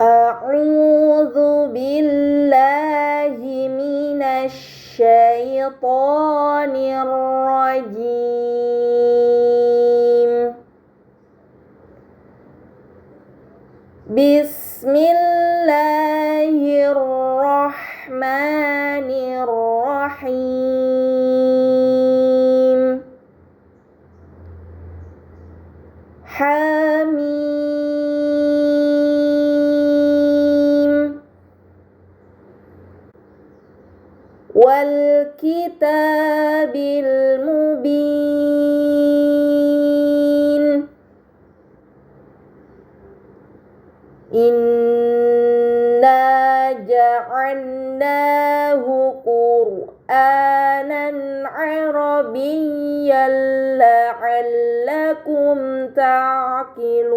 A'udzu billahi minasy syaithanir rajim. Bismillahirrahmanirrahim. Hamim. Wal kitabil mubin. Inna ja'alnahu Qur'anan Arabiyyan la'allakum ta'qilun.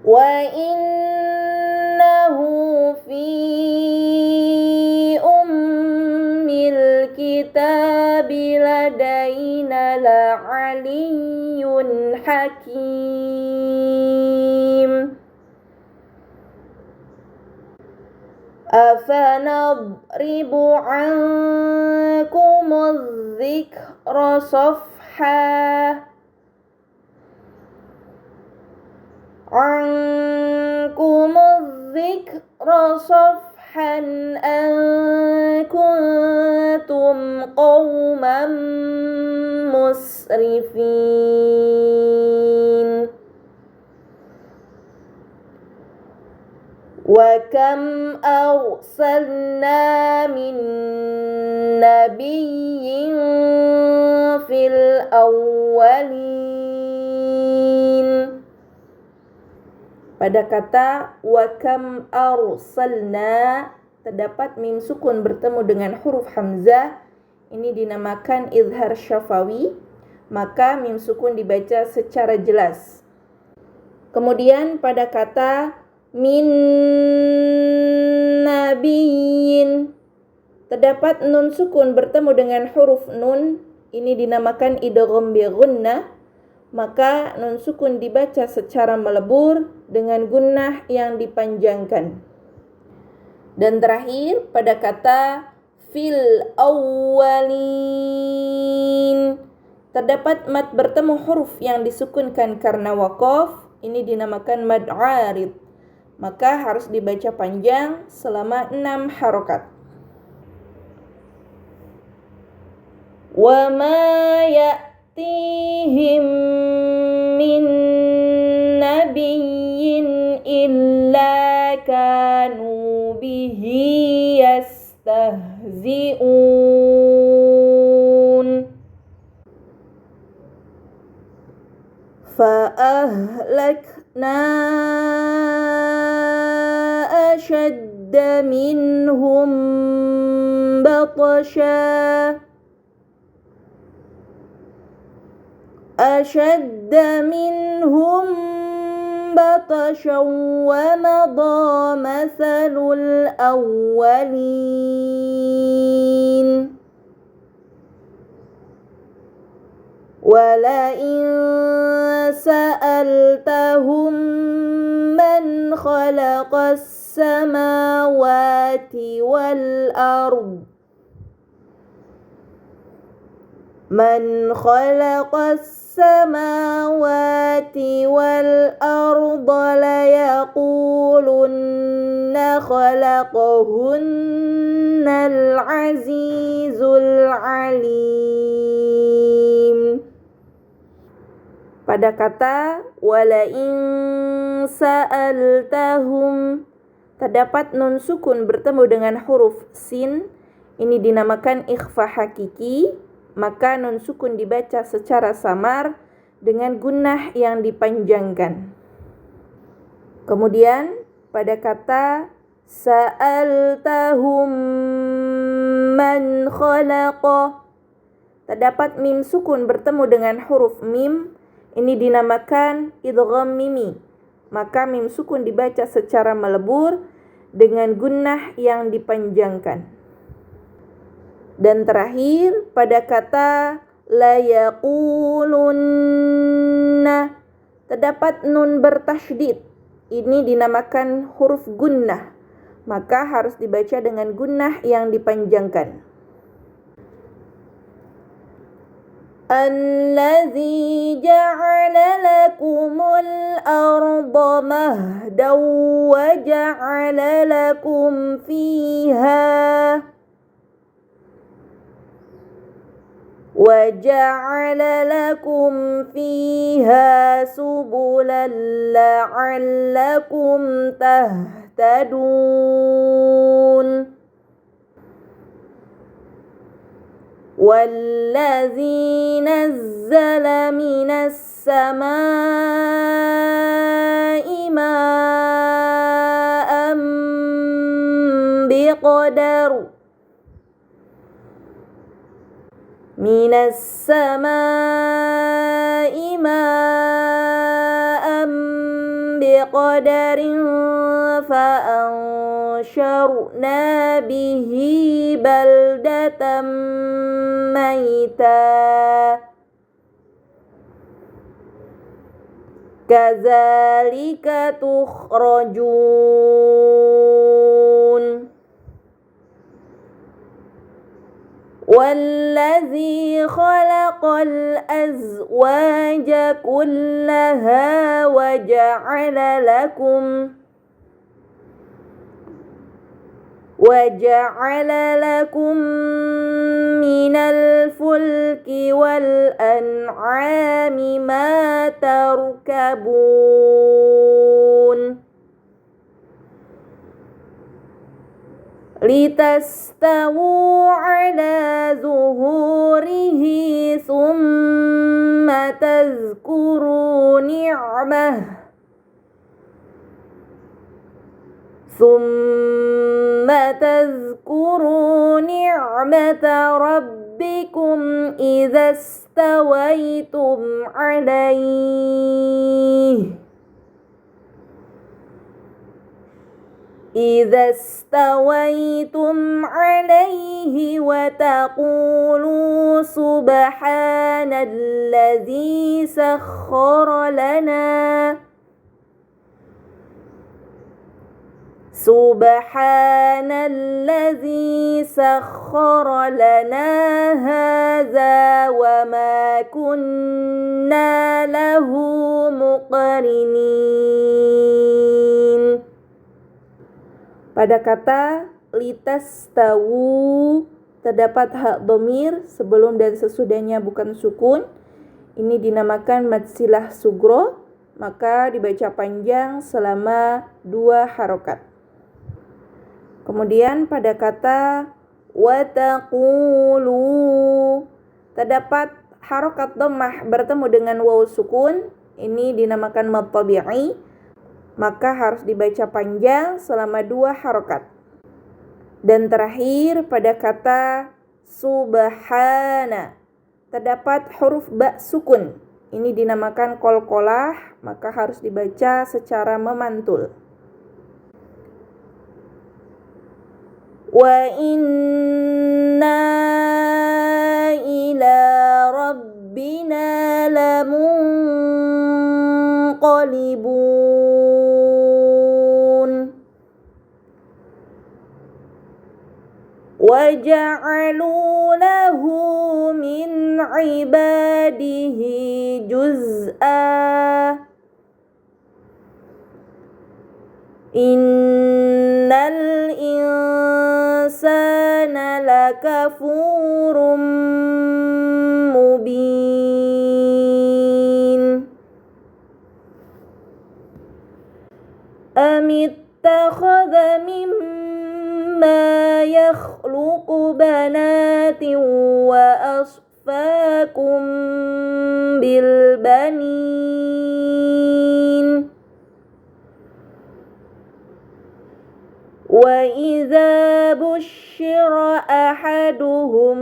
Wa innahu fi ummil kitabi ladaina la'aliyyun hakim. Afanadribu ankumuz zikra safha safhan an kuntum qauman musrifin. Wa kam arsalna min nabiyyin fil awwalin. Pada kata wa kam arsalna terdapat mim sukun bertemu dengan huruf hamzah. Ini dinamakan izhar syafawi, maka mim sukun dibaca secara jelas. Kemudian pada kata min nabiyyin terdapat nun sukun bertemu dengan huruf nun. Ini dinamakan idgham bi gunnah, maka nun sukun dibaca secara melebur dengan gunnah yang dipanjangkan. Dan terakhir pada kata fil awwalin terdapat mad bertemu huruf yang disukunkan karena waqaf. Ini dinamakan mad 'arid, maka harus dibaca panjang selama 6 harokat. Wa ma ya'tihim min nabiyyin illa kanu bihi yastahzi'un. فأهلكنا أشد منهم بطشا ومضى مثل الأولين. ولئن سألتهم من خلق السماوات والأرض ليقولن خلقهن العزيز العليم. Pada kata walain sa'altahum terdapat nun sukun bertemu dengan huruf sin. Ini dinamakan ikhfa hakiki, maka nun sukun dibaca secara samar dengan gunnah yang dipanjangkan. Kemudian pada kata sa'altahum man khalaqa terdapat mim sukun bertemu dengan huruf mim. Ini dinamakan idgham mimi, maka mim sukun dibaca secara melebur dengan gunnah yang dipanjangkan. Dan terakhir pada kata layaqulunna. Terdapat nun bertasydid. Ini dinamakan huruf gunnah. Maka harus dibaca dengan gunnah yang dipanjangkan. Allazi ja'ala lakumul arda mahdan wa ja'ala lakum fiha وَجَعَلَ لَكُمْ فِيهَا سُبُلًا لَعَلَّكُمْ تَهْتَدُونَ وَالَّذِي نَزَّلَ مِنَ السَّمَاءِ مَاءً بِقَدَرٍ من السماء ماء بقدر فأنشرنا به بلدة ميتا كذلك تخرجون والذي خلق الأزواج كلها وجعل لكم من الفلك والأنعام ما تركبون لتستووا على ظهوره ثم تذكروا نعمة ربكم إذا استويتم عليه وتقولوا سبحان الذي سخر لنا هذا وما كنا له مقرنين. Pada kata litastawu terdapat hak dhamir sebelum dan sesudahnya bukan sukun. Ini dinamakan mad silah sugro, maka dibaca panjang selama 2 harokat. Kemudian pada kata wataqulu terdapat harokat dhammah bertemu dengan waw sukun. Ini dinamakan mad tabi'i, maka harus dibaca panjang selama 2 harokat. Dan terakhir pada kata subhana terdapat huruf ba sukun. Ini dinamakan qalqalah, maka harus dibaca secara memantul. Wa inna ila rabbina lamunqalibun. وَجَعَلُوا لَهُ مِنْ عِبَادِهِ جُزْءًا إِنَّ الْإِنسَانَ لَكَفُورٌ مُبِينٌ أَمِ اتَّخَذَ مِمَّا يَخْلُقُ بَنَاتٍ وَأَصْفَاكُمْ بِالْبَنِينَ وَإِذَا بُشِّرَ أَحَدُهُم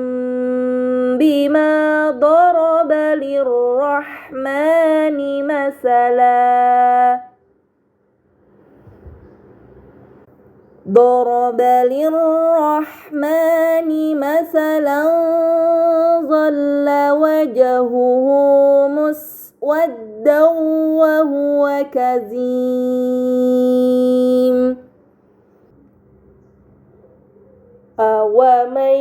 بِمَا ضَرَبَ لِلرَّحْمَنِ مَثَلًا ضرب للرحمن مثلا ظل وجهه مسودا وهو كظيم أومن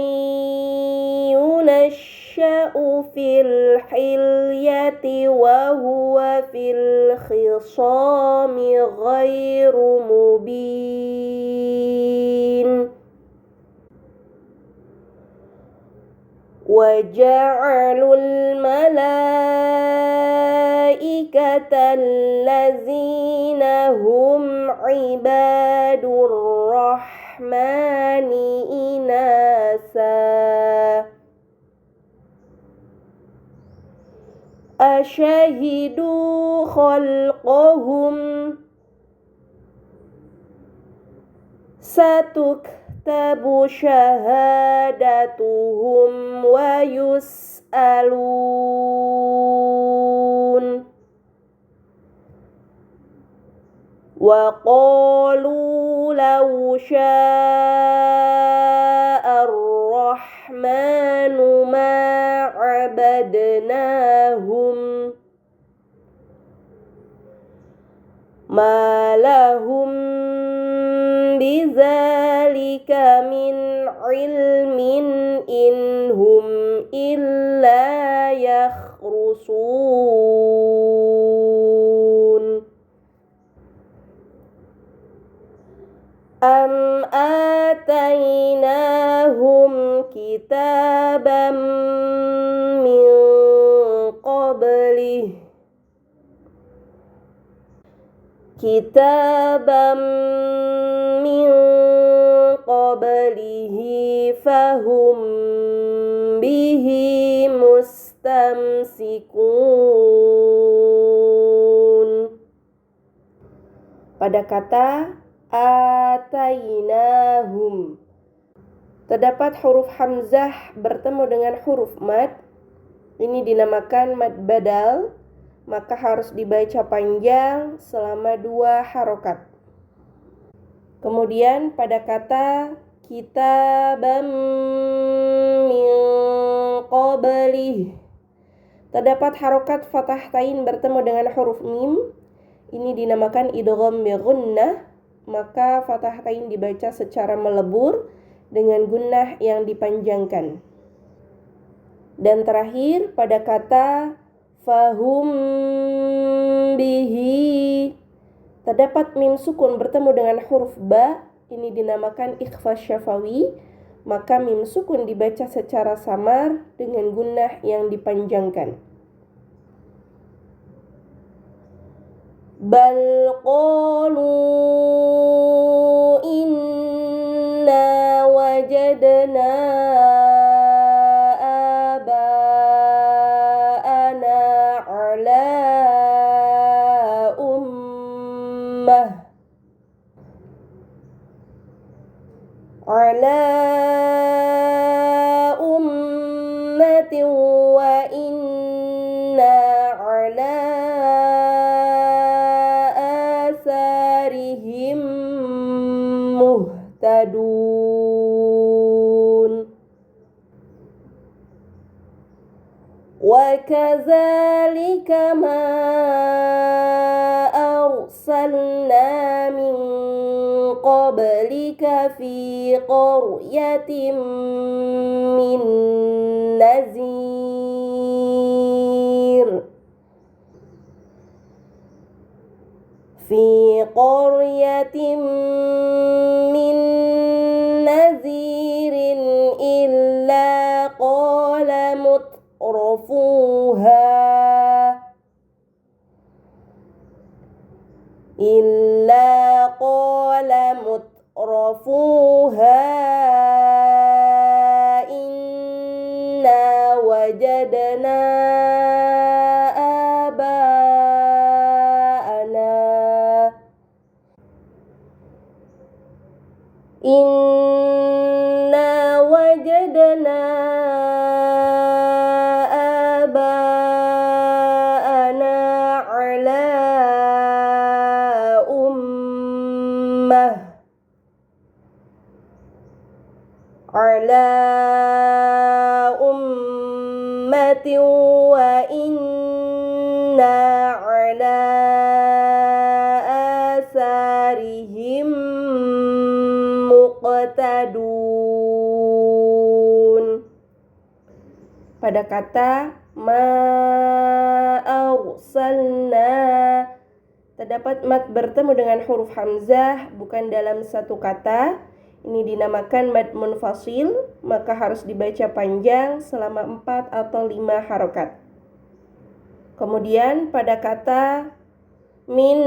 ينشأ في الحلية وهو في الخصام غير مبين وجعلوا الملائكة الذين هم عباد الرحمن إناثا أشهدوا خلقهم ستكتب شهادتهم ويسألون وقالوا لو شاء الرحمن ما عبدناهم ما لهم بذلك من علم إن هم إلا يخرصون أم آتيناهم كتابا من قبله فهم به mustamsikun. Pada kata atainahum terdapat huruf hamzah bertemu dengan huruf mad. Ini dinamakan mad badal, maka harus dibaca panjang selama 2 harokat. Kemudian pada kata kitabam min qablih terdapat harokat fathah tain bertemu dengan huruf mim. Ini dinamakan idgham bi gunnah, maka fathah tain dibaca secara melebur dengan gunnah yang dipanjangkan. Dan terakhir pada kata fahum bihi terdapat mim sukun bertemu dengan huruf ba. Ini dinamakan ikhfa syafawi, maka mim sukun dibaca secara samar dengan gunnah yang dipanjangkan. Bal qalu inna wajadna aba'ana ala ummah ummatin wa inna ala asarihim muhtadun. Wa kadzalika ma arsalna min qablika fi qaryatin min nazir fi qaryatin min nazirin illa qala mutrafuha inna wajadna aba'ana inna wajadna aba'ana ala ummah ala ummatin wa inna ala asarihim muqtadun. Pada kata ma arsalna terdapat mad bertemu dengan huruf hamzah bukan dalam satu kata. Ini dinamakan mad munfasil, maka harus dibaca panjang selama 4 atau 5 harokat. Kemudian pada kata min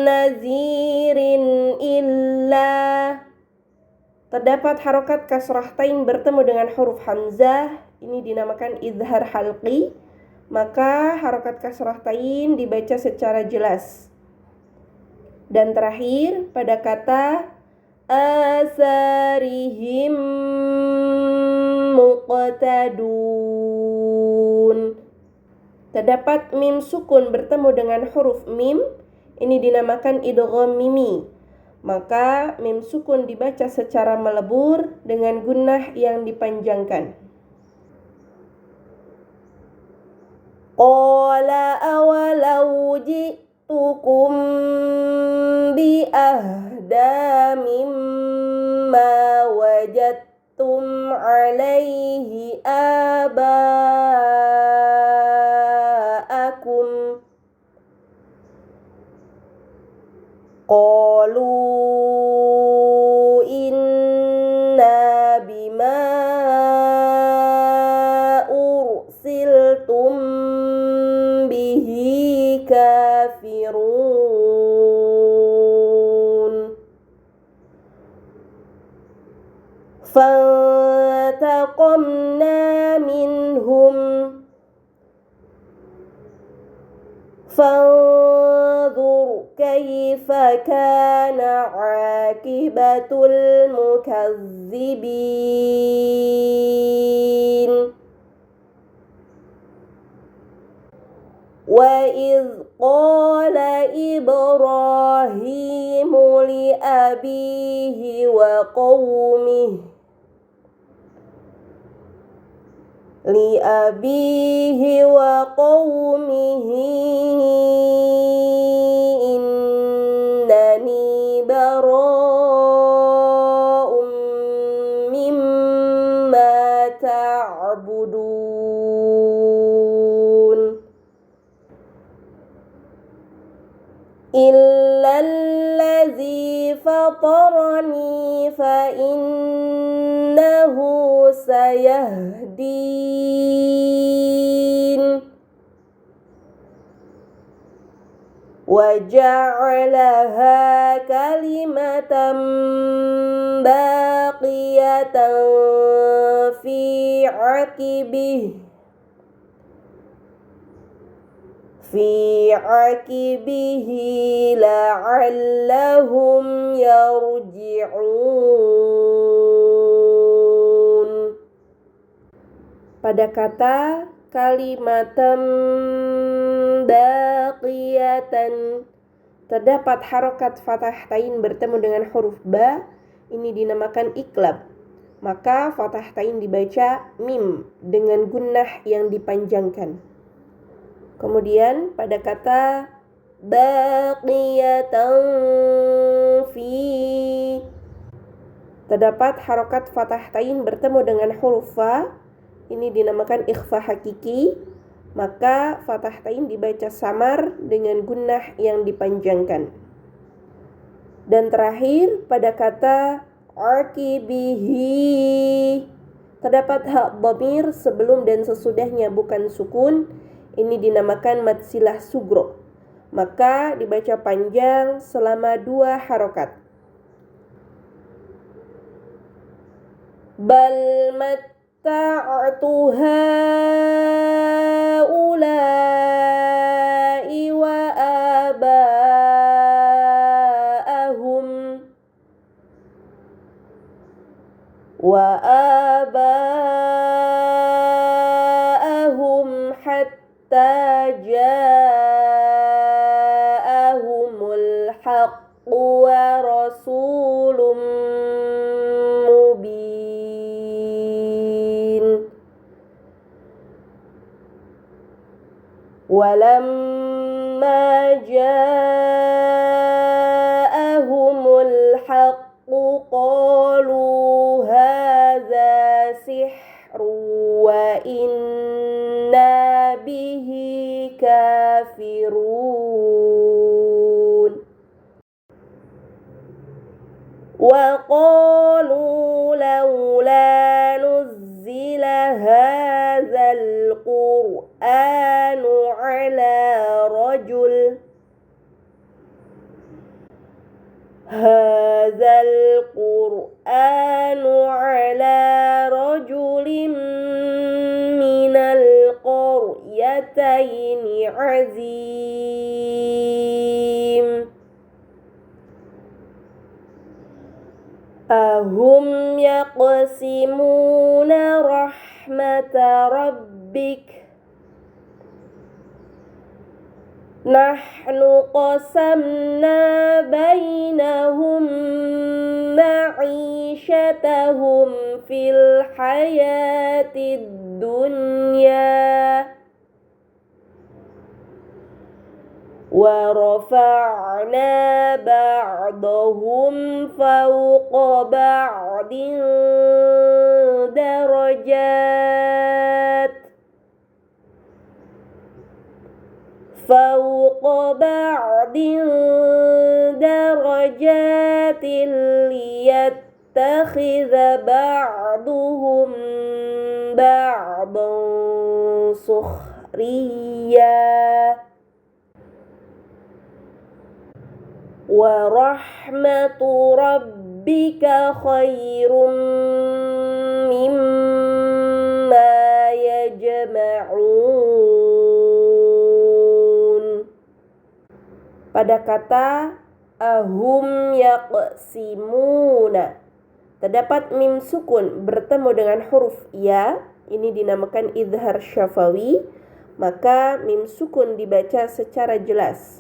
nazirin illa terdapat harokat kasrah tain bertemu dengan huruf hamzah. Ini dinamakan izhar halqi, maka harokat kasrah tain dibaca secara jelas. Dan terakhir pada kata asarihim muqtadun terdapat mim sukun bertemu dengan huruf mim. Ini dinamakan idgham mimi, maka mim sukun dibaca secara melebur dengan gunnah yang dipanjangkan. Qala awalau ji'tukum bi ahda mimma wajadtum alaihi aba'akum. Qalu inna bima ursiltum bihi kafirun. Fantaqamna minhum fanzur kaifa kana aqibatul mukazzibin. Wa idh qala Ibrahimu li abihi wa qawmihi innani bara'um mimma ta'budun illallazi fatarani fa innahu sayahdin wa ja'alaha kalimatan baqiyatan fi 'aqibihi la'allahum yarji'un. Pada kata kalimatan baqiyatan terdapat harokat fathah tain bertemu dengan huruf ba. Ini dinamakan iqlab, maka fathah tain dibaca mim dengan gunnah yang dipanjangkan. Kemudian pada kata baqiyatan fi terdapat harokat fathah tain bertemu dengan huruf fa. Ini dinamakan ikhfa hakiki, maka fathah tain dibaca samar dengan gunnah yang dipanjangkan. Dan terakhir pada kata aqibihi terdapat hak dhamir sebelum dan sesudahnya bukan sukun. Ini dinamakan mad silah sugro, maka dibaca panjang selama 2 harokat. Bal matta'tu haula'i wa aba'ahum hatta ja'ahumul haqqu wa rasulun mubin. walamma ja'ahumul haqqu qalu hadza sihru wa inna bihi kafirun. وقالوا لولا نزل هذا القرآن على رجل من القريتين عظيم أهم يقسمون رحمة ربك نحن قسمنا بينهم معيشتهم في الحياة الدنيا ورفعنا بعضهم فوق بعض درجات ليتخذ بعضهم بعضا سخريا ورحمة ربك خير مما يجمعون. Pada kata ahum yaqsimuna terdapat mim sukun bertemu dengan huruf ya, ini dinamakan idhar syafawi, maka mim sukun dibaca secara jelas.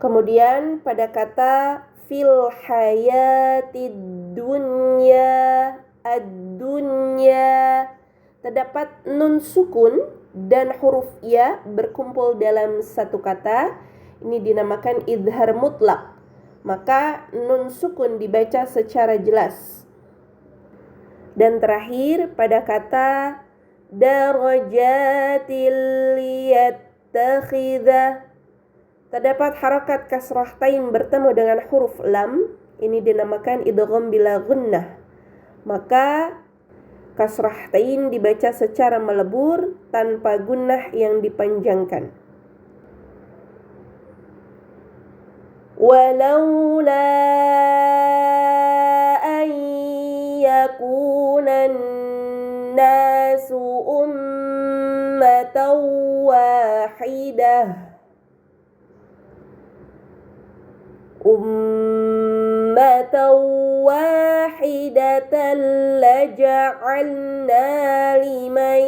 Kemudian pada kata fil hayatid dunya ad-dunya terdapat nun sukun dan huruf ya berkumpul dalam satu kata, ini dinamakan idhar mutlak, maka nun sukun dibaca secara jelas. Dan terakhir pada kata darajatil liyattakhidha terdapat harakat kasrah tain bertemu dengan huruf lam, ini dinamakan idgham bila gunnah, maka kasrah tain dibaca secara melebur tanpa gunnah yang dipanjangkan. Walaula an yakuna an-nasu ummatan wahidah laja'alna liman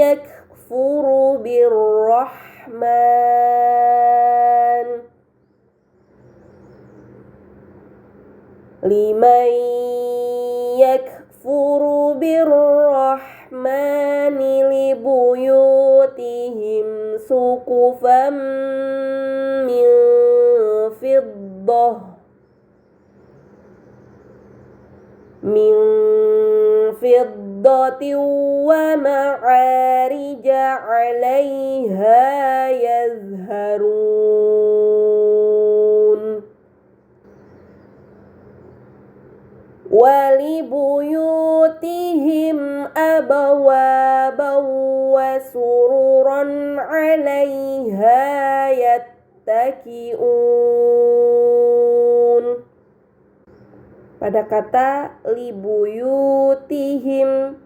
yakfuru birrahmani libuyutihim suqufan min fiddatin wa ma'arija 'alaiha yazharun walibuyutihim abwaban wa sururan 'alaiha yattaki'un. Pada kata libuyutihim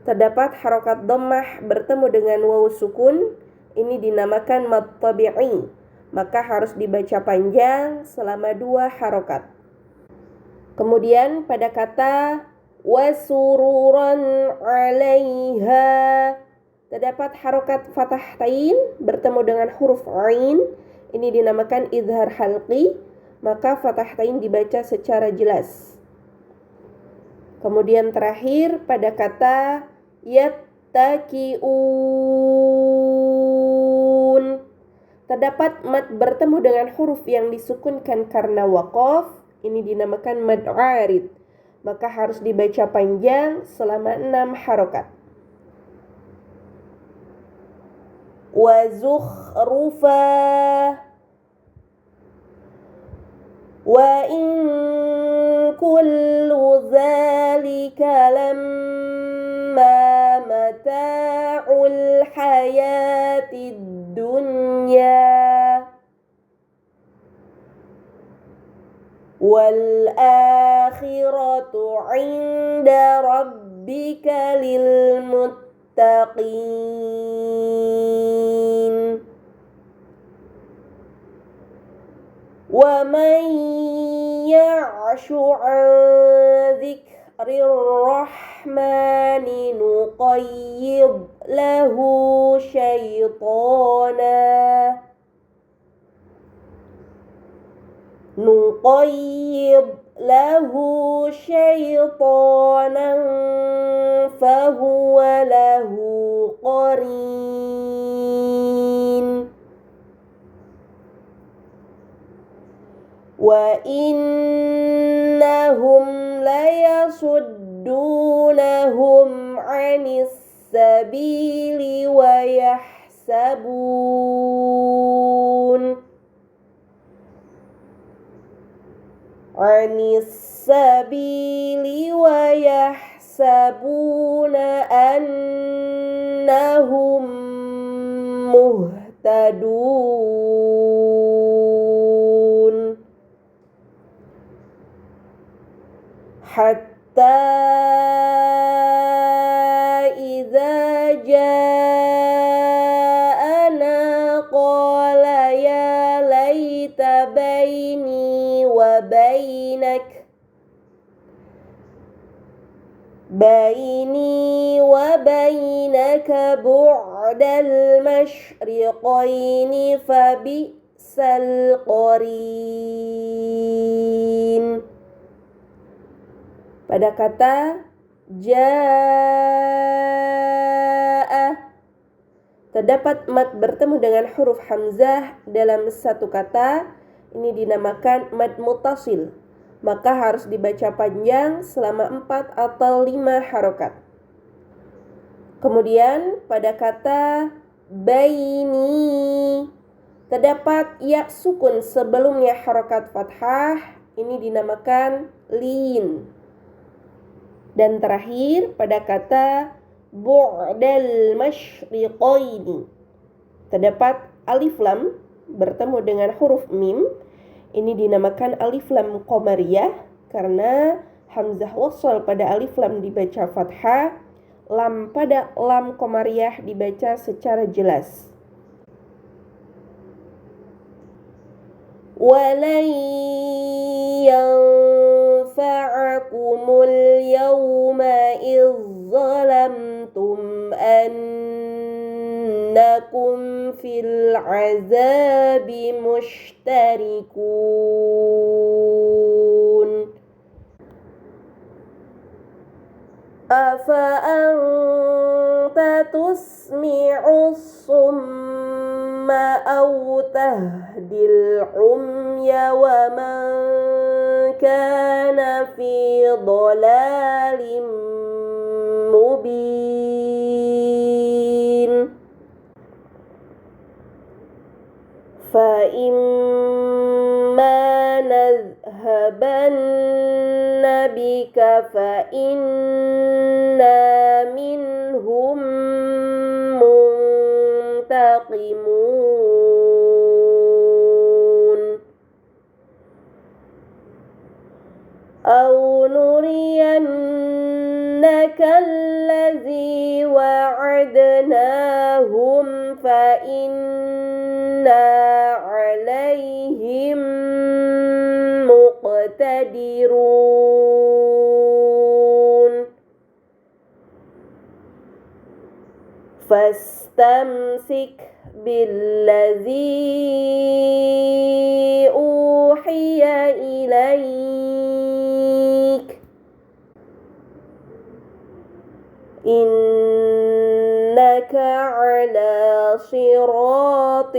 terdapat harokat dhammah bertemu dengan waw sukun, ini dinamakan mad tabi'i, maka harus dibaca panjang selama 2 harokat. Kemudian pada kata wasururan 'alaiha terdapat harokat fathah tain bertemu dengan huruf ain, ini dinamakan idhar halqi, maka fathah tain dibaca secara jelas. Kemudian terakhir pada kata muttaki'un. Terdapat mad bertemu dengan huruf yang disukunkan karena waqaf. Ini dinamakan mad 'arid. Maka harus dibaca panjang selama 6 harokat. Wa zukhrufa. Wa in kullu dzalika lamma mata'ul hayatid dunya wal akhiratu 'inda rabbika lil muttaqin. Wa man ya'shu 'an dzikrir rahmani nuqayyid lahu syaitana fahuwa lahu qarin. Wa innahum layasuddunahum 'anis sabili wa yahsabun annahum muhtadun. Hatta idza ja'ana qala ya laita baini wa bainaka bu'dal masyriqaini fabi'sal qarin. Pada kata ja'a terdapat mad bertemu dengan huruf hamzah dalam satu kata. Ini dinamakan mad muttasil. Maka harus dibaca panjang selama 4 atau 5 harokat. Kemudian pada kata baini terdapat ya sukun sebelumnya harokat fathah. Ini dinamakan lin. Dan terakhir pada kata bu'dal masyriqaini terdapat alif lam bertemu dengan huruf mim. Ini dinamakan alif lam qamariyah karena hamzah wasal pada alif lam dibaca fathah, lam pada lam qamariyah dibaca secara jelas. Walan yanfa'akumul yawma idh zalamtum annakum fil azabi mushtarikun. Afa anta tusmi'us summa aw tahdil umya wa man kana fi dhalalim mubin. Fa imma nadhhabanna bika fa inna minhum muntaqimun. Aw nuriyannaka allazi wa'adnahum fa inna 'alaihim muqtadirun. Fastamsik billazi uhiya ilaik. Inna على صراط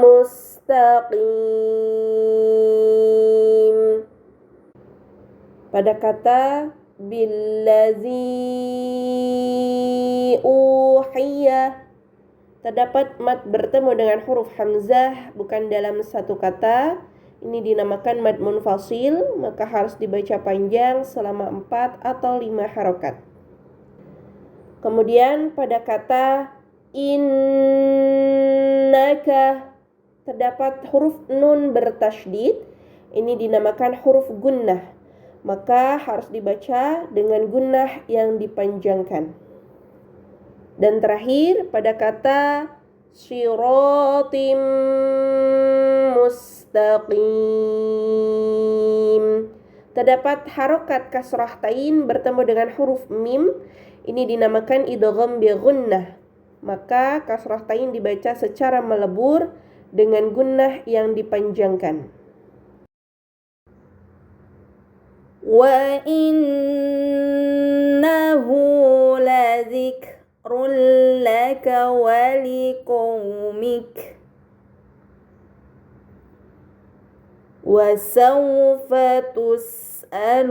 مستقيم. Pada kata billazi uhiya, terdapat mad bertemu dengan huruf hamzah bukan dalam satu kata. Ini dinamakan mad munfasil, maka harus dibaca panjang selama 4 atau 5 harokat. Kemudian pada kata innaka, terdapat huruf nun bertasydid. Ini dinamakan huruf gunnah, maka harus dibaca dengan gunnah yang dipanjangkan. Dan terakhir pada kata siratim mustaqim, terdapat harokat kasrah tain bertemu dengan huruf mim. Ini dinamakan idgham bi gunnah, maka kasrah tain dibaca secara melebur dengan gunnah yang dipanjangkan. Wa innahu ladzikrun laka wa liqaumik wa sawfa tus'alun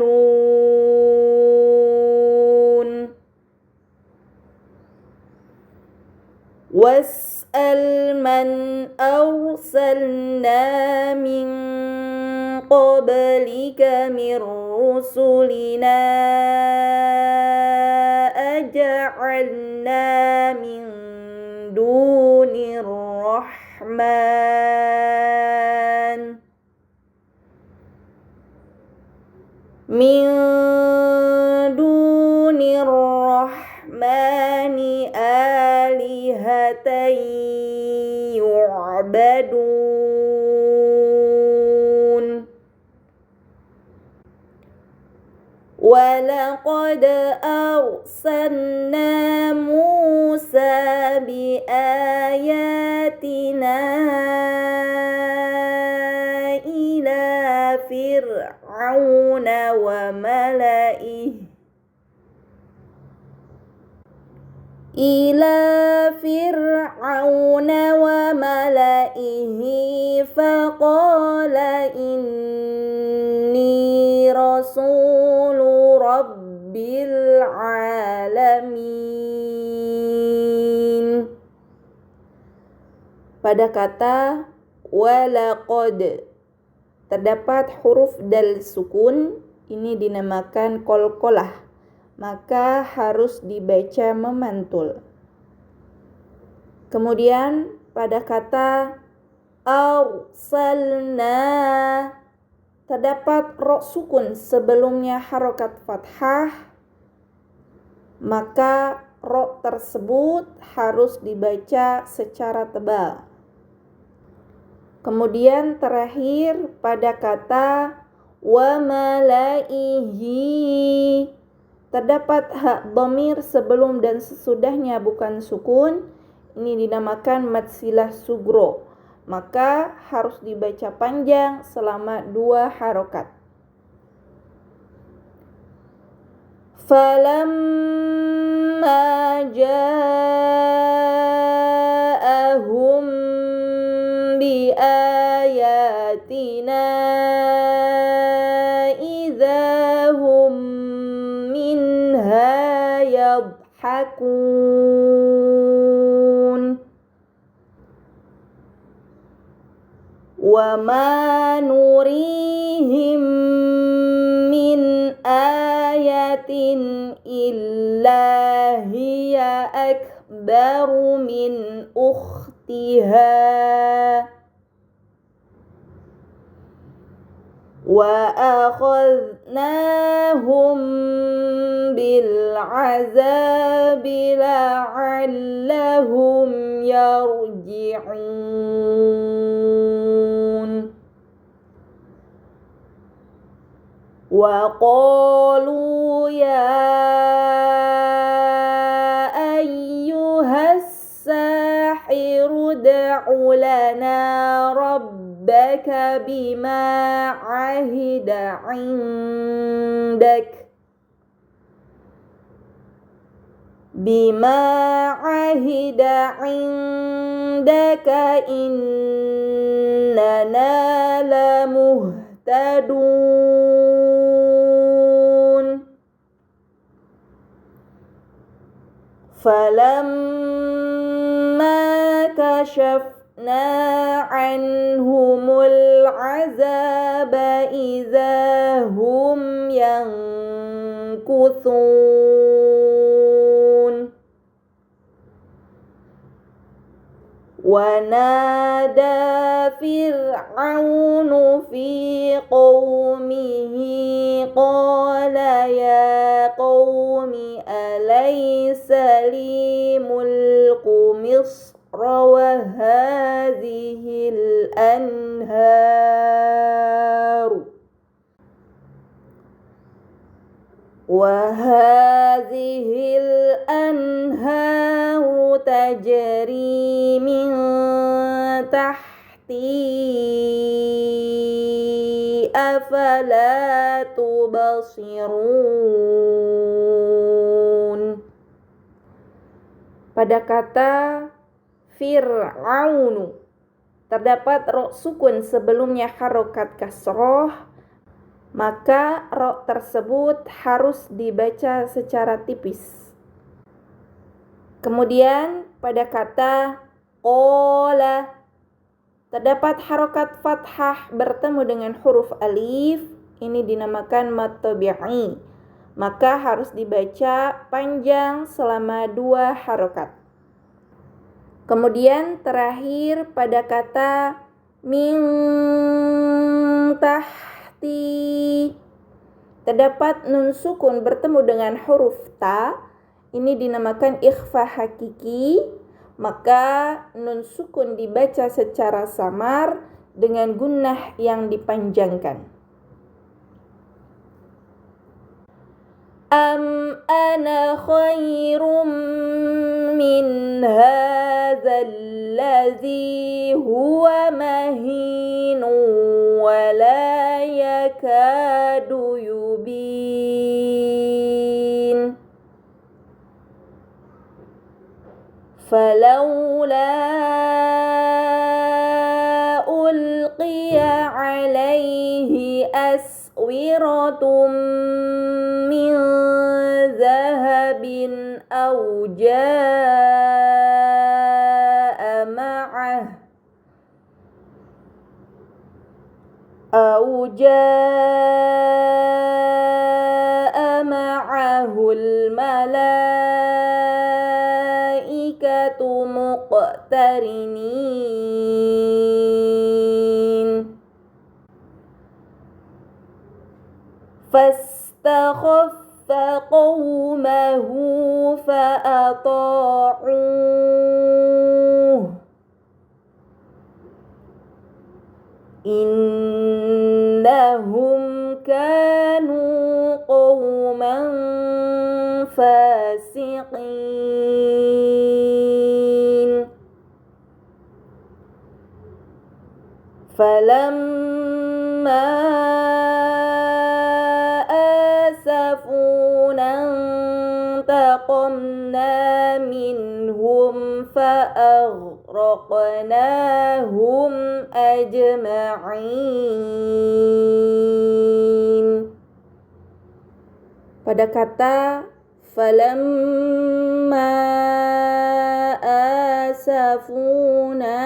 was'al man arsalna min qablika min rusulina aja'alna min dunir rahman min dunir rahmani alihatan yu'badun walaqad arsalna Musa biayatina ila fir'auna wa mala'ihi faqala inni rasulu rabbil alamin. Pada kata walaqad, terdapat huruf dal sukun. Ini dinamakan qalqalah, maka harus dibaca memantul. Kemudian pada kata arsalna, terdapat ro sukun sebelumnya harokat fathah, maka ro tersebut harus dibaca secara tebal. Kemudian terakhir pada kata wa malaihi, terdapat hak dhamir sebelum dan sesudahnya bukan sukun. Ini dinamakan mad silah sugro, maka harus dibaca panjang selama 2 harokat. Falamma ja'ahum biayatina idzahum minha yadhhakun wa ma nurihim min ayatin illa hiya akbaru min ukhtiha wa akhadnahum bil azabi la'allahum yarji'un wa qalu ya ayyuhas sahiru ud'u lana rabbaka bima ahida 'indak bima ahida indaka innana lamuhtadun. Falamma kashafna anhumul azaba idza hum yankuthun. Wa nada fir'aunu fi qaumihi qala ya qaumi alaysa li mulku misra wa hadhihil anharu tajri min tahti afala tubsirun. Pada kata Fir'aunu terdapat ro sukun sebelumnya harokat kasroh, maka ro tersebut harus dibaca secara tipis. Kemudian pada kata qala terdapat harokat fathah bertemu dengan huruf alif, ini dinamakan mad tabi'i, maka harus dibaca panjang selama 2 harokat. Kemudian terakhir pada kata min tahti terdapat nun sukun bertemu dengan huruf ta, ini dinamakan ikhfa hakiki, maka nun sukun dibaca secara samar dengan gunnah yang dipanjangkan. Am ana khairum min hadzal ladzi huwa mahinu wa la yakadu yubin. Falawla ulqiya alaihi aswiratum min zahabin aw jaa ma'ahul malaikatu muqtarinin. Fastakhaffa qawmahu fa'ata'uh. Innahum kanu qawman fasiqin. Falamma asafuna intaqamna minhum fa'aghraqnahum ajma'in. Pada kata falamma asafuna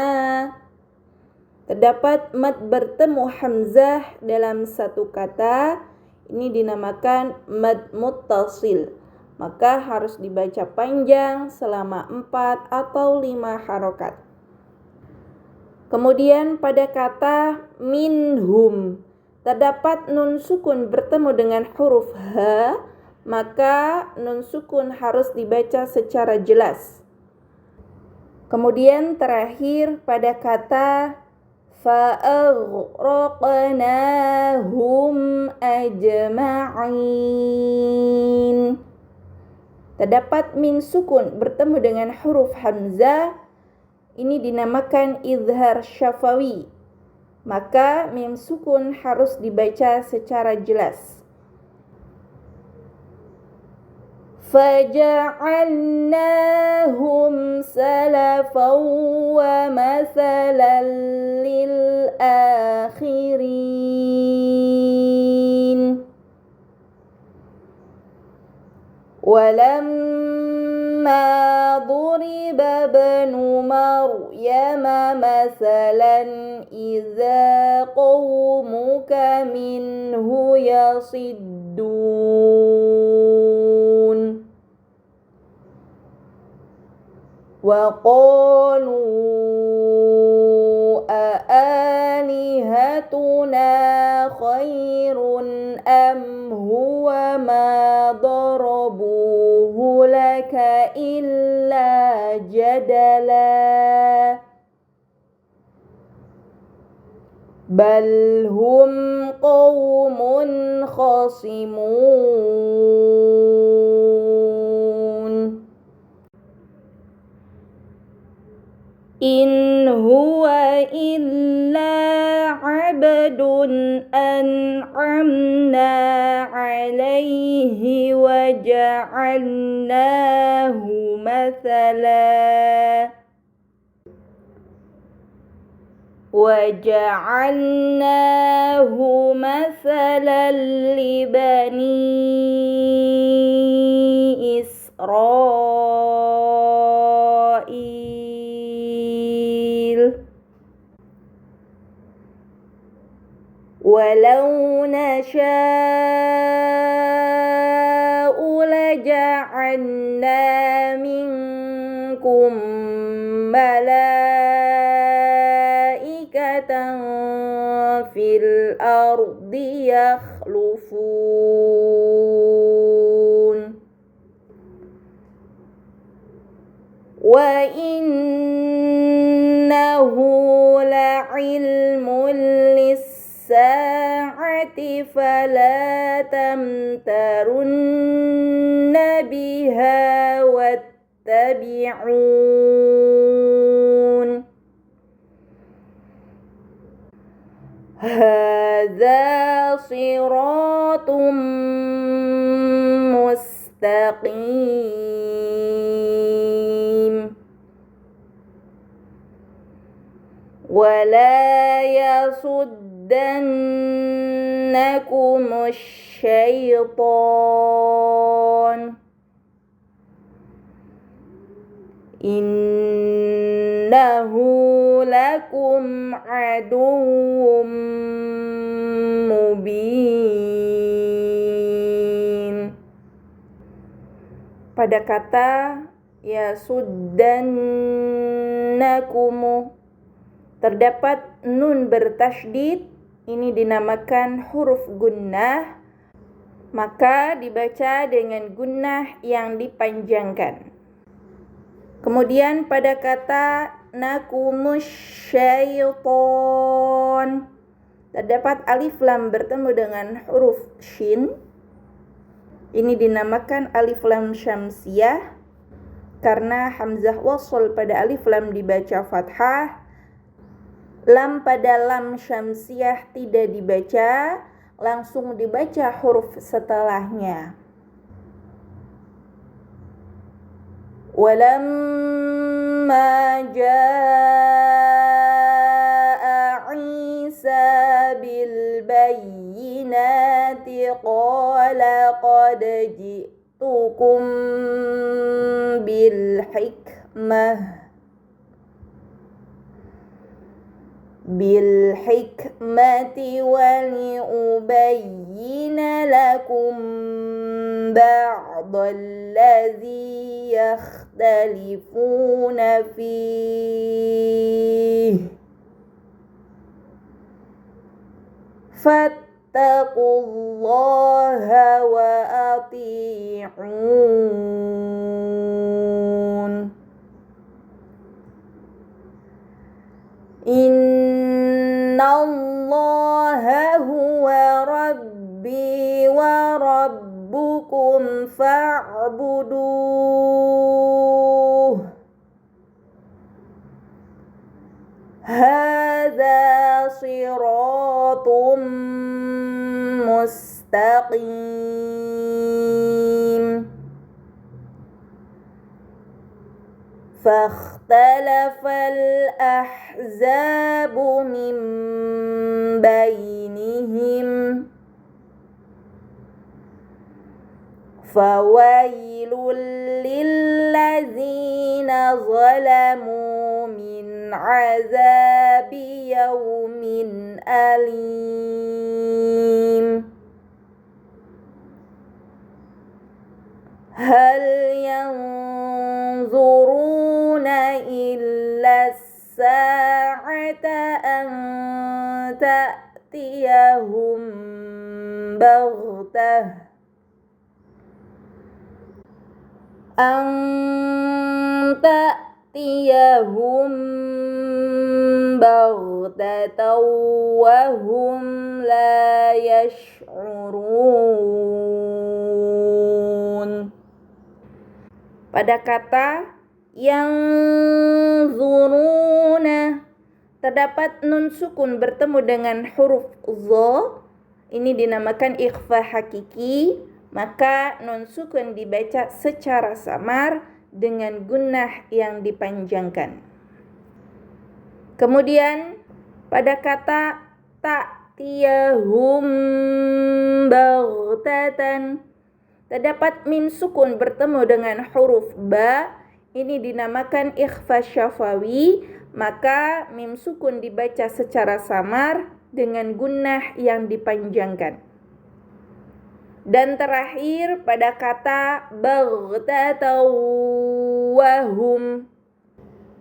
terdapat mad bertemu hamzah dalam satu kata, ini dinamakan mad muttasil, maka harus dibaca panjang selama 4 atau 5 harokat. Kemudian pada kata minhum terdapat nun sukun bertemu dengan huruf ha, maka nun sukun harus dibaca secara jelas. Kemudian terakhir pada kata fa'aghraqnahum ajma'in terdapat min sukun bertemu dengan huruf hamzah, ini dinamakan izhar syafawi, maka mim sukun harus dibaca secara jelas. فجعلناهم سلفا ومثلا للآخرين ولما ضرب ابن مريم مثلا إذا قومك منه يصدون وقالوا أآلهتنا خير أم هو ما ضربوه لك إلا جدلا بل هم قوم خصمون إن هو إلا عبد أنعمنا عليه وجعلناه مثلا لبني إسرائيل ولو نشاء لجعلنا منكم ملائكة في الأرض يخلفون وإنه لعلم للساعة فلا تمترن بها واتبعون هذا صراط مستقيم ولا يصدنكم الشيطان إنه لكم عدو mubin. Pada kata yasuddannakumu terdapat nun bertasydid, ini dinamakan huruf gunnah, maka dibaca dengan gunnah yang dipanjangkan. Kemudian pada kata nakumusyaiton terdapat alif lam bertemu dengan huruf shin. Ini dinamakan alif lam syamsiyah karena hamzah wasl pada alif lam dibaca fathah, lam pada lam syamsiyah tidak dibaca, langsung dibaca huruf setelahnya. Walamma jaa Isa bil bayyinati qala qad ji'tukum bil hikmati wa li'ubayyina lakum ba'dallazi yakhtalifuna fihi fattaqullaha wa ati'un. Innallaha huwa rabbi wa rabbukum fa'buduh. Hadza siratum mustaqim. Fakhtalafal ahzabu min bainihim fawailul lillazina zalamu min azabi yaumin alim. Hal yanzuruna illa as-sa'ata an ta'tiyahum baghtah baghtatan wa hum la yash'urun. Pada kata yang zuruna terdapat nun sukun bertemu dengan huruf dha, ini dinamakan ikhfa hakiki, maka nun sukun dibaca secara samar dengan gunnah yang dipanjangkan. Kemudian pada kata ta'tiyahum baghtatan terdapat mim sukun bertemu dengan huruf ba, ini dinamakan ikhfa syafawi, maka mim sukun dibaca secara samar dengan gunnah yang dipanjangkan. Dan terakhir pada kata baghtatan wa hum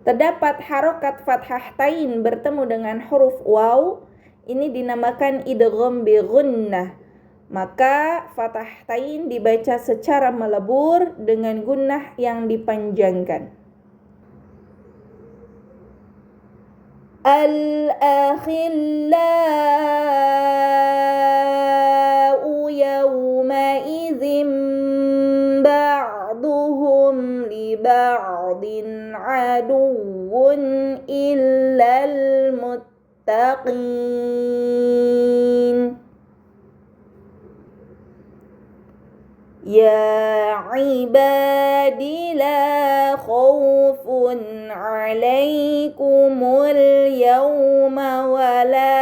terdapat harokat fathah tain bertemu dengan huruf waw, ini dinamakan idgham bi gunnah, maka fathah tain dibaca secara melebur dengan gunnah yang dipanjangkan. Al-akhillau yawma idzin ba'duhum li ba'din aduwwun illal muttaqin. Ya ibadi la khawfun alaikumul yawma wa la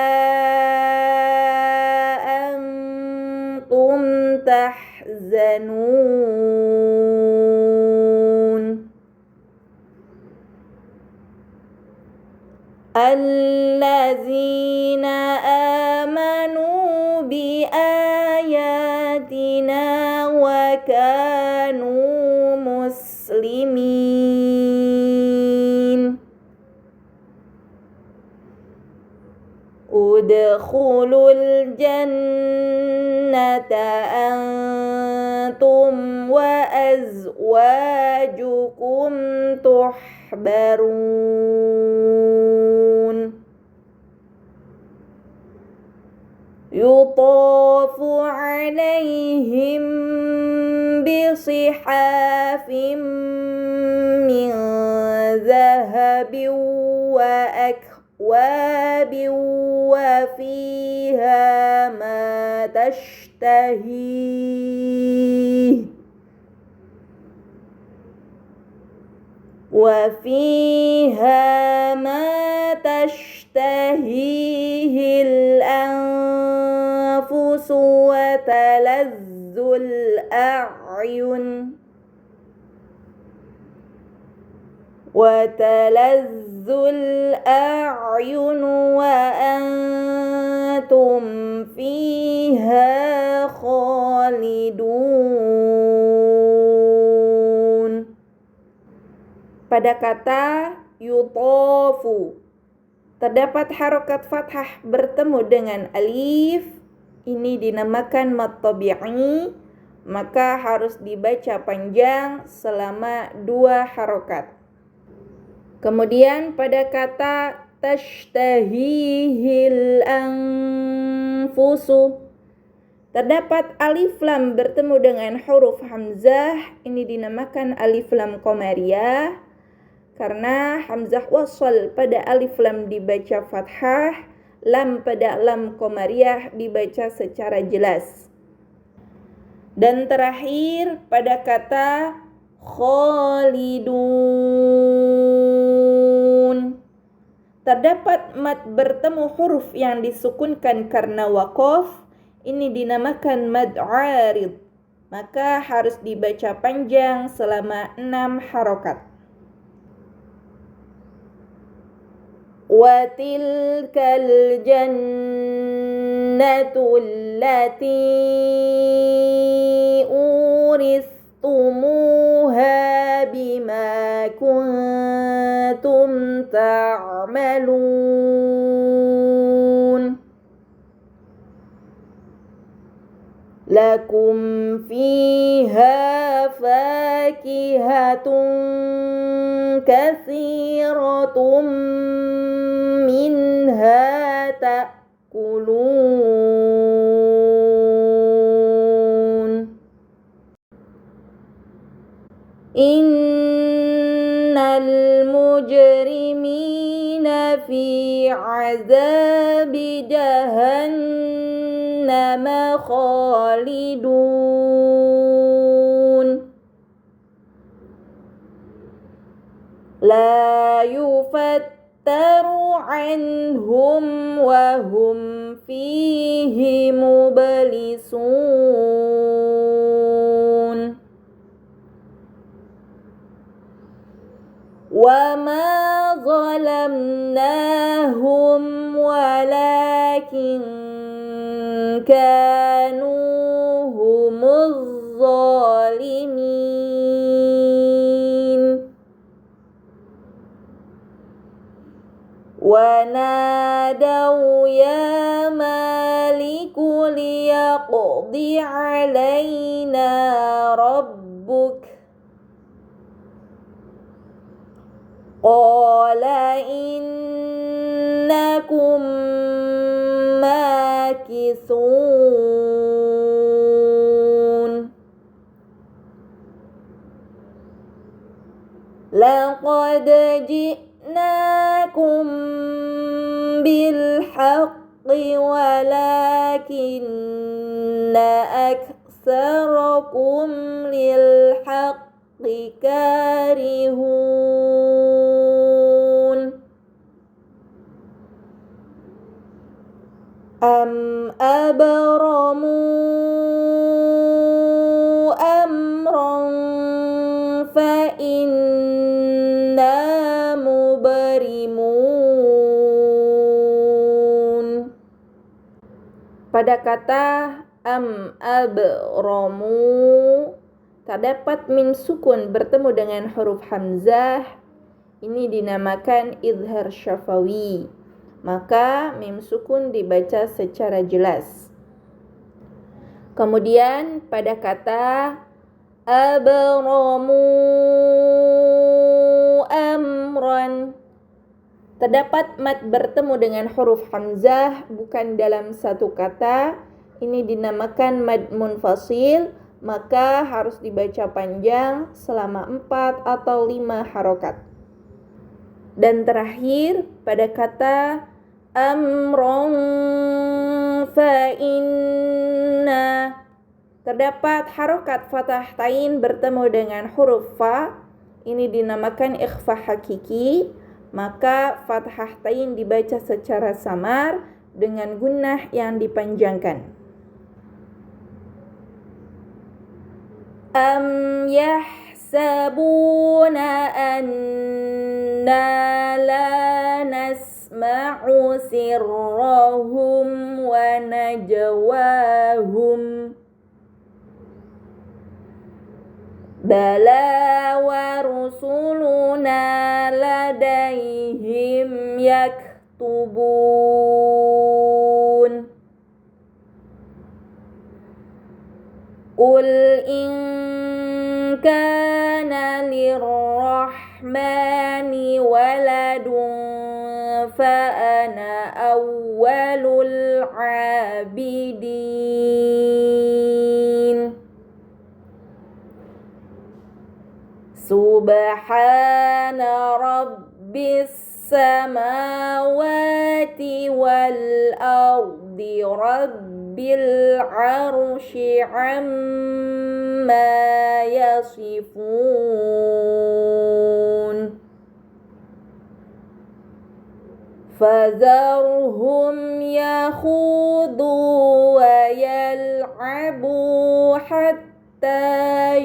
antum tahzanun. Allazina amanu bi ayatina wa kanu muslimin. Udkhulul jannata antum wa azwajukum tuhbarun. Yutafu alaihim bisihafim min zahabin wa akwabin wa fiha ma tashtahi tashtahihi al-anfus wa talazzul a'yun wa antum fiha khalidun. Pada kata yutafu terdapat harokat fathah bertemu dengan alif, ini dinamakan mad tabi'i, maka harus dibaca panjang selama 2 harokat. Kemudian pada kata tashtahihil anfusu terdapat alif lam bertemu dengan huruf hamzah, ini dinamakan alif lam qamariyah karena hamzah wasal pada alif lam dibaca fathah, lam pada lam qamariyah dibaca secara jelas. Dan terakhir pada kata khalidun. Terdapat mad bertemu huruf yang disukunkan karena waqaf, ini dinamakan mad arid. Maka harus dibaca panjang selama 6 harokat. Wa tilkal jannatu allati uristumuha bima kuntum ta'malun. Lakum fiha fakihatun katsiratun minha ta'kulun. Innal mujrimina fi azabi jahannama khalidun. La yufattaru anhum wa hum fihi mublisun. Wa ma zalamnahum walakin kanu humuz zalimin. Wa nadaw ya maliku liyaqdi alaina rabbuk. Qala innakum makithun. Laqad ji'nakum bil haqqi walakinna aktsarakum lil haqqi karihun. Am abramu amran fa inna mubrimun. Pada kata am abramu terdapat mim sukun bertemu dengan huruf hamzah, ini dinamakan izhar syafawi. Maka mim sukun dibaca secara jelas. Kemudian pada kata abramu amran terdapat mad bertemu dengan huruf hamzah bukan dalam satu kata, ini dinamakan mad munfasil, maka harus dibaca panjang selama 4 atau 5 harokat. Dan terakhir pada kata amron fa inna terdapat harokat fathah tain bertemu dengan huruf fa, ini dinamakan ikhfa hakiki, maka fathah tain dibaca secara samar dengan gunnah yang dipanjangkan. Am yahsabuna anna la nasma'u sirrahum wa najwahum. Bala wa rusuluna ladaihim yaktubun. Qul in kana lirrahmani waladun fa ana awwalul abidin. Subhana rabbis samawati wal ardi. الأرض رب العرش عما يصفون. amma yasifun. فذرهم يخوضوا ويلعبوا حتى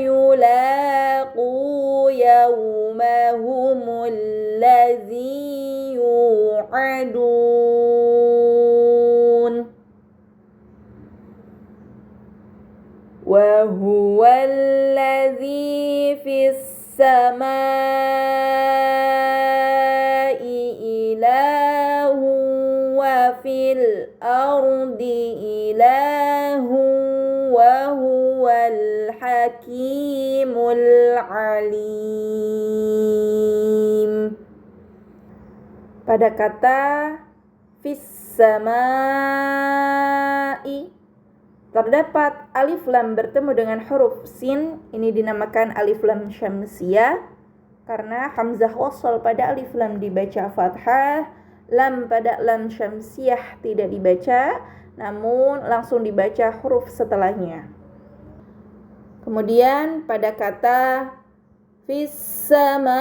يلاقوا يومهم الذي يوعدون وهو الذي في السماء إله وفي الأرض إله وهو الحكيم العليم. Pada kata fis samai terdapat alif lam bertemu dengan huruf sin, ini dinamakan alif lam syamsiyah karena hamzah wasal pada alif lam dibaca fathah, lam pada lam syamsiyah tidak dibaca, namun langsung dibaca huruf setelahnya. Kemudian pada kata fis samai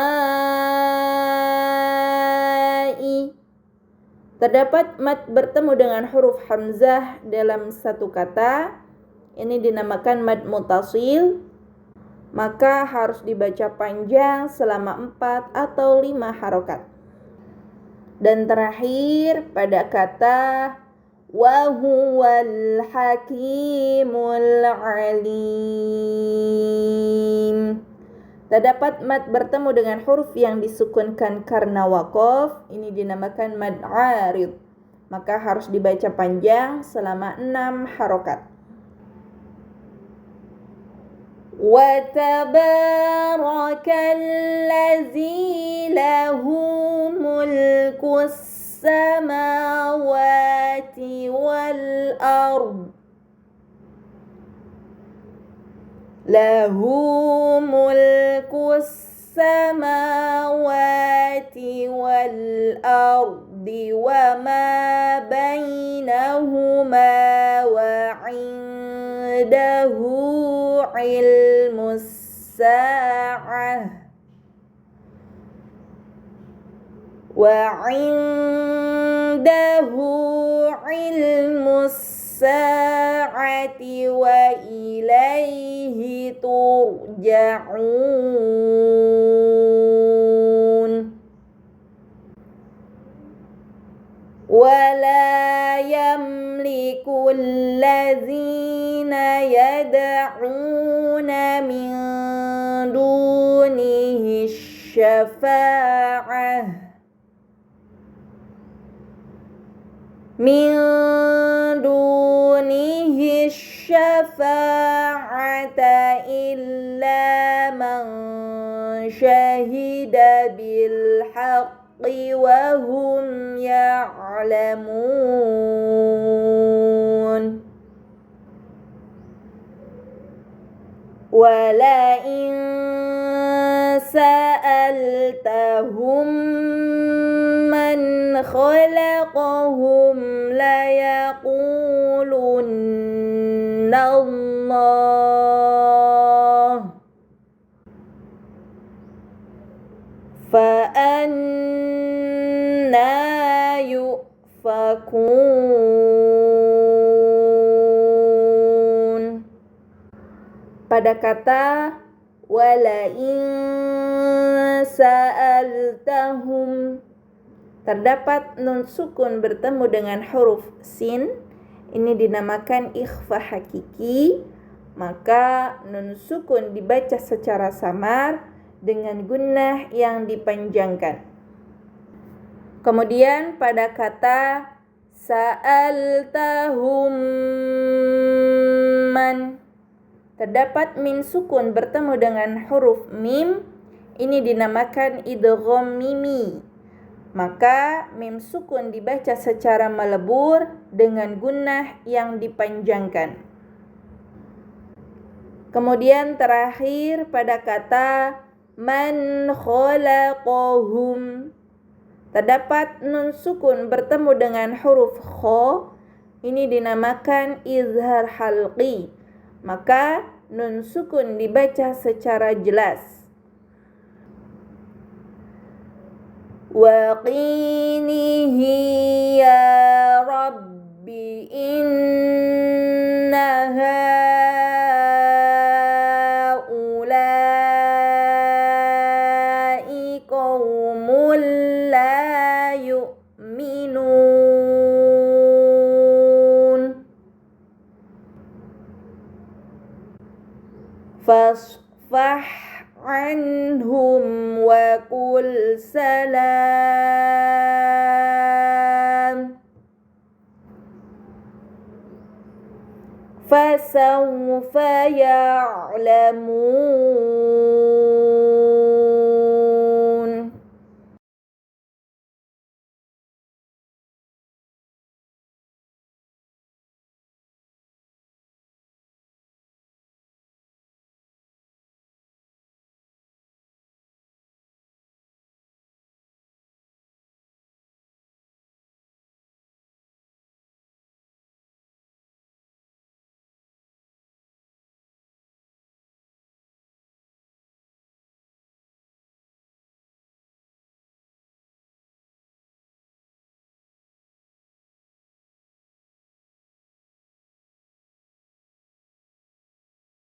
terdapat mad bertemu dengan huruf hamzah dalam satu kata. Ini dinamakan mad mutasil. Maka harus dibaca panjang selama 4 atau 5 harokat. Dan terakhir pada kata wa huwal hakimul alim. Terdapat mad bertemu dengan huruf yang disukunkan karena waqaf, ini dinamakan mad arid. Maka harus dibaca panjang selama 6 harokat. Wa tabarakalladzi lahu mulkus samawati wal ard. Lahu mulkus samawati wal ardi wa ma bainahuma wa indahu ilmus sa'ah wa indahu ilmus sa'ati wa ilaihi turja'un. ولا يملك الذين يدعون من دونه الشفاعة إلا من شهد بالحق وهم يعلمون ولئن سألتهم من خلقهم ليقولن الله فأنى يؤفكون. Pada kata walain sa'altahum terdapat nun sukun bertemu dengan huruf sin, ini dinamakan ikhfa hakiki. Maka nun sukun dibaca secara samar dengan gunnah yang dipanjangkan. Kemudian pada kata sa'altahum man terdapat min sukun bertemu dengan huruf mim, ini dinamakan idgham mimi. Maka mim sukun dibaca secara melebur dengan gunnah yang dipanjangkan. Kemudian terakhir pada kata man khalaqahum terdapat nun sukun bertemu dengan huruf kha, ini dinamakan izhar halqi. Maka nun sukun dibaca secara jelas. Wa qinihi ya Rabbi inna haulai qaumul la yu'minun. Fasfah anhum wa qul salam. Fasawfa ya'lamun.